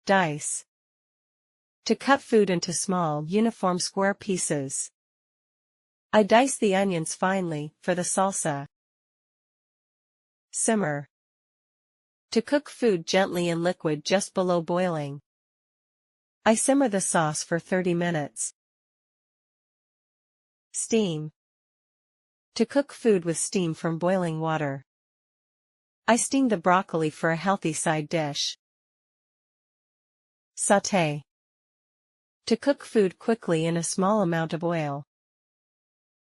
Dice. To cut food into small, uniform square pieces. I dice the onions finely, for the salsa. Simmer. To cook food gently in liquid just below boiling. I simmer the sauce for 30 minutes. Steam. To cook food with steam from boiling water. I steam the broccoli for a healthy side dish. Sauté. To cook food quickly in a small amount of oil.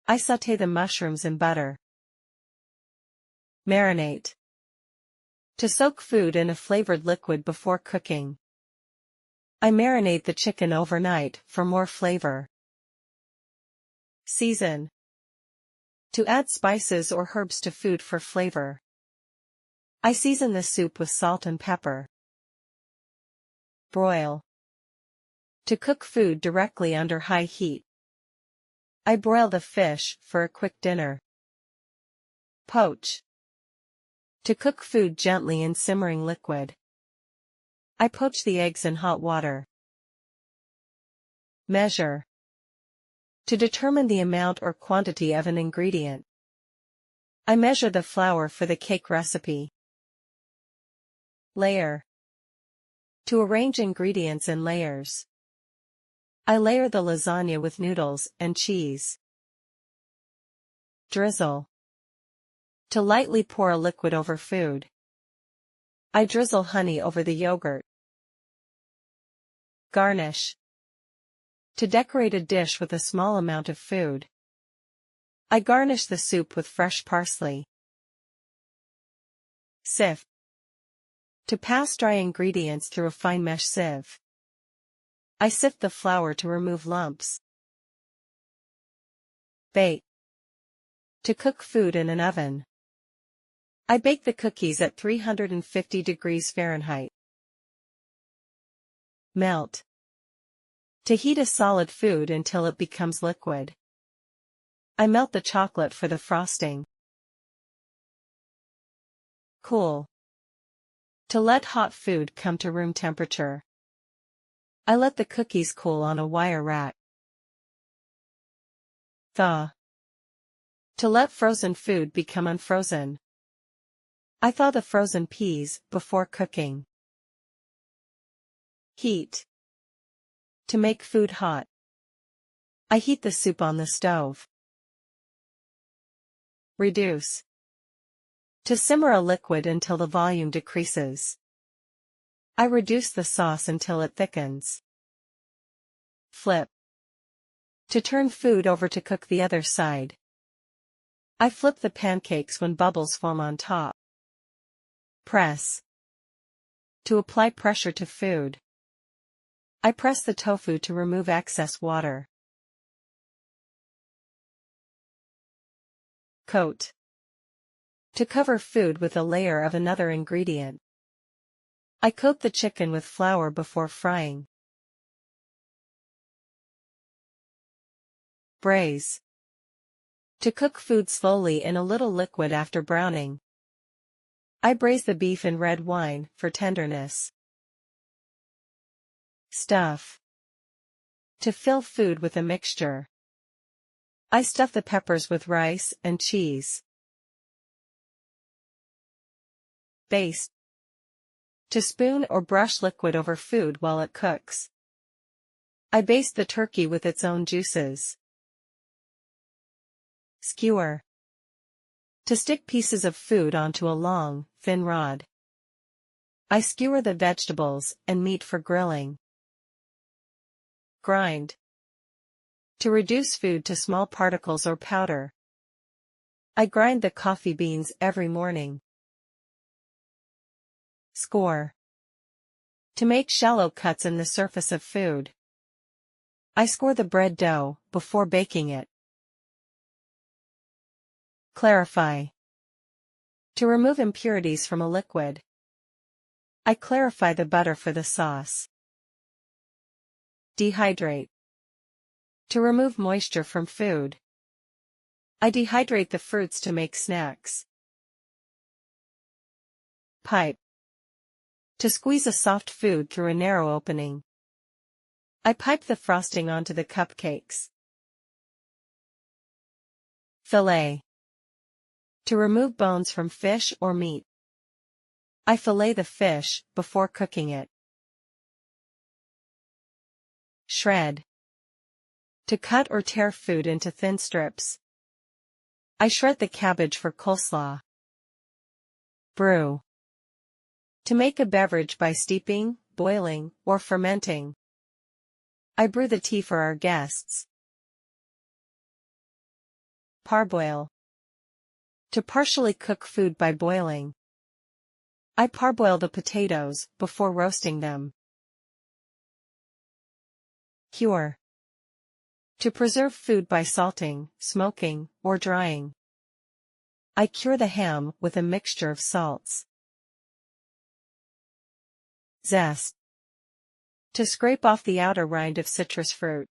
I sauté the mushrooms in butter. Marinate. To soak food in a flavored liquid before cooking. I marinate the chicken overnight for more flavor. Season. To add spices or herbs to food for flavor. I season the soup with salt and pepper. Broil. To cook food directly under high heat. I broil the fish for a quick dinner. Poach. To cook food gently in simmering liquid. I poach the eggs in hot water. Measure. To determine the amount or quantity of an ingredient. I measure the flour for the cake recipe. Layer. To arrange ingredients in layers. I layer the lasagna with noodles and cheese. Drizzle. To lightly pour a liquid over food. I drizzle honey over the yogurt. Garnish. To decorate a dish with a small amount of food. I garnish the soup with fresh parsley. Sift. To pass dry ingredients through a fine mesh sieve. I sift the flour to remove lumps. Bake. To cook food in an oven. I bake the cookies at 350 degrees Fahrenheit. Melt. To heat a solid food until it becomes liquid. I melt the chocolate for the frosting. Cool. To let hot food come to room temperature. I let the cookies cool on a wire rack. Thaw. To let frozen food become unfrozen. I thaw the frozen peas before cooking. Heat. To make food hot. I heat the soup on the stove. Reduce. To simmer a liquid until the volume decreases. I reduce the sauce until it thickens. Flip. To turn food over to cook the other side. I flip the pancakes when bubbles form on top. Press. To apply pressure to food. I press the tofu to remove excess water. Coat. To cover food with a layer of another ingredient. I coat the chicken with flour before frying. Braise. To cook food slowly in a little liquid after browning. I braise the beef in red wine for tenderness. Stuff. To fill food with a mixture. I stuff the peppers with rice and cheese. Baste. To spoon or brush liquid over food while it cooks. I baste the turkey with its own juices. Skewer. To stick pieces of food onto a long, thin rod. I skewer the vegetables and meat for grilling. Grind. To reduce food to small particles or powder. I grind the coffee beans every morning. Score. To make shallow cuts in the surface of food. I score the bread dough before baking it. Clarify. To remove impurities from a liquid. I clarify the butter for the sauce. Dehydrate. To remove moisture from food. I dehydrate the fruits to make snacks. Pipe. To squeeze a soft food through a narrow opening. I pipe the frosting onto the cupcakes. Fillet. To remove bones from fish or meat. I fillet the fish before cooking it. Shred. To cut or tear food into thin strips. I shred the cabbage for coleslaw. Brew. To make a beverage by steeping, boiling, or fermenting. I brew the tea for our guests. Parboil. To partially cook food by boiling. I parboil the potatoes before roasting them. Cure. To preserve food by salting, smoking, or drying. I cure the ham with a mixture of salts. Zest. To scrape off the outer rind of citrus fruit.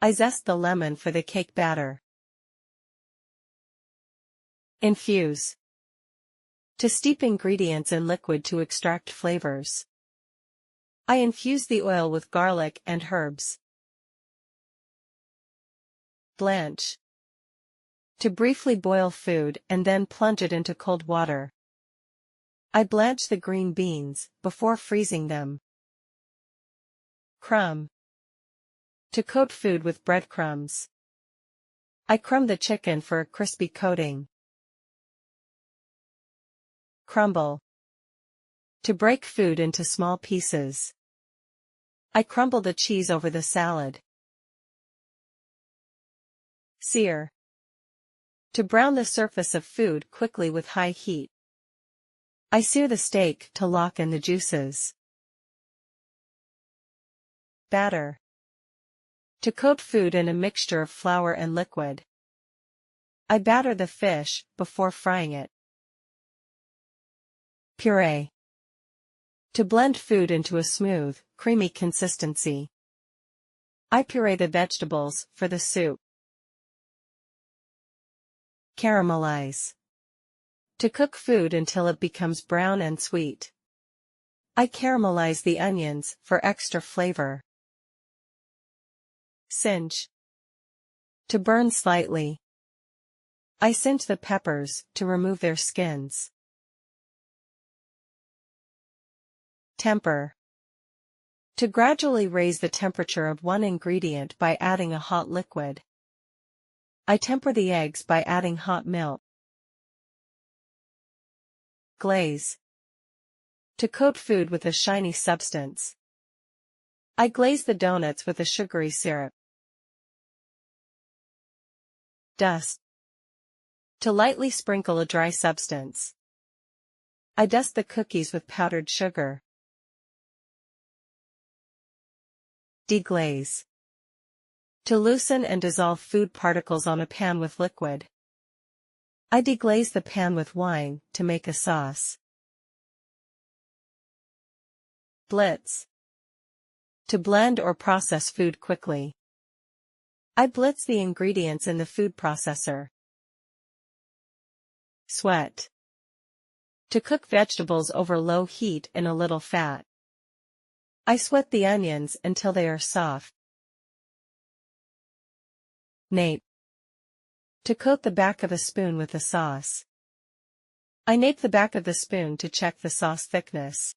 I zest the lemon for the cake batter. Infuse. To steep ingredients in liquid to extract flavors. I infuse the oil with garlic and herbs. Blanch. To briefly boil food and then plunge it into cold water. I blanch the green beans before freezing them. Crumb. To coat food with breadcrumbs. I crumb the chicken for a crispy coating. Crumble. To break food into small pieces. I crumble the cheese over the salad. Sear. To brown the surface of food quickly with high heat. I sear the steak to lock in the juices. Batter. To coat food in a mixture of flour and liquid. I batter the fish before frying it. Puree. To blend food into a smooth, creamy consistency. I puree the vegetables for the soup. Caramelize. To cook food until it becomes brown and sweet. I caramelize the onions for extra flavor. Singe. To burn slightly. I singe the peppers to remove their skins. Temper. To gradually raise the temperature of one ingredient by adding a hot liquid. I temper the eggs by adding hot milk. Glaze. To coat food with a shiny substance. I glaze the donuts with a sugary syrup. Dust. To lightly sprinkle a dry substance. I dust the cookies with powdered sugar. Deglaze. To loosen and dissolve food particles on a pan with liquid. I deglaze the pan with wine to make a sauce. Blitz. To blend or process food quickly. I blitz the ingredients in the food processor. Sweat. To cook vegetables over low heat in a little fat. I sweat the onions until they are soft. Nape. To coat the back of a spoon with a sauce. I nape the back of the spoon to check the sauce thickness.